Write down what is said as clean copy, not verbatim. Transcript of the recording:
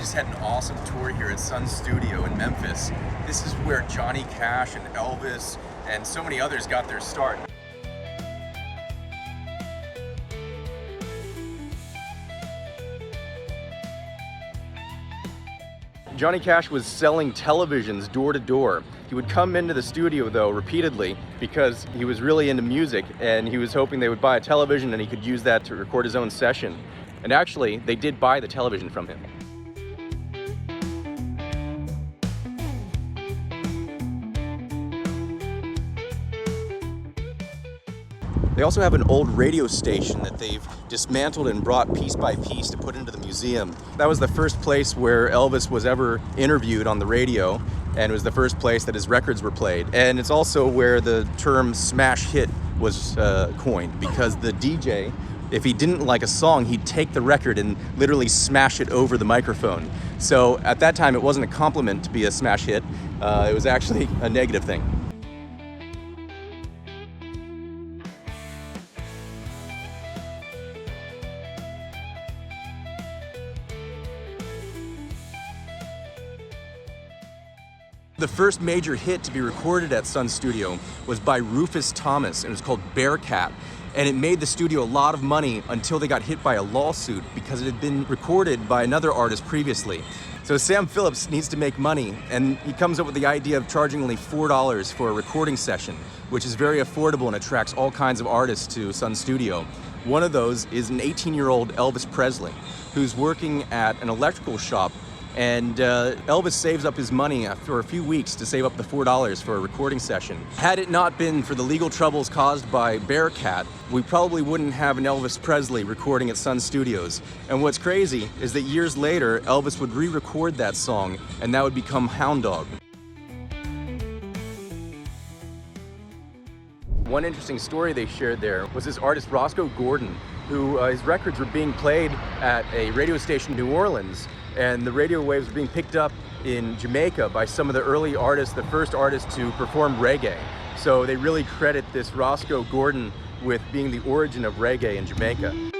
just had an awesome tour here at Sun Studio in Memphis. This is where Johnny Cash and Elvis and so many others got their start. Johnny Cash was selling televisions door to door. He would come into the studio though repeatedly because he was really into music and he was hoping they would buy a television and he could use that to record his own session. And actually, they did buy the television from him. They also have an old radio station that they've dismantled and brought piece by piece to put into the museum. That was the first place where Elvis was ever interviewed on the radio, and it was the first place that his records were played. And it's also where the term smash hit was coined, because the DJ, if he didn't like a song, he'd take the record and literally smash it over the microphone. So at that time, it wasn't a compliment to be a smash hit. It was actually a negative thing. The first major hit to be recorded at Sun Studio was by Rufus Thomas, and it was called Bearcat. And it made the studio a lot of money until they got hit by a lawsuit because it had been recorded by another artist previously. So Sam Phillips needs to make money, and he comes up with the idea of charging only $4 for a recording session, which is very affordable and attracts all kinds of artists to Sun Studio. One of those is an 18-year-old Elvis Presley, who's working at an electrical shop. And Elvis saves up his money for a few weeks to save up the $4 for a recording session. Had it not been for the legal troubles caused by Bearcat, we probably wouldn't have an Elvis Presley recording at Sun Studios. And what's crazy is that years later, Elvis would re-record that song, and that would become Hound Dog. One interesting story they shared there was this artist Roscoe Gordon, who his records were being played at a radio station in New Orleans, and the radio waves were being picked up in Jamaica by some of the early artists, the first artists to perform reggae. So they really credit this Roscoe Gordon with being the origin of reggae in Jamaica.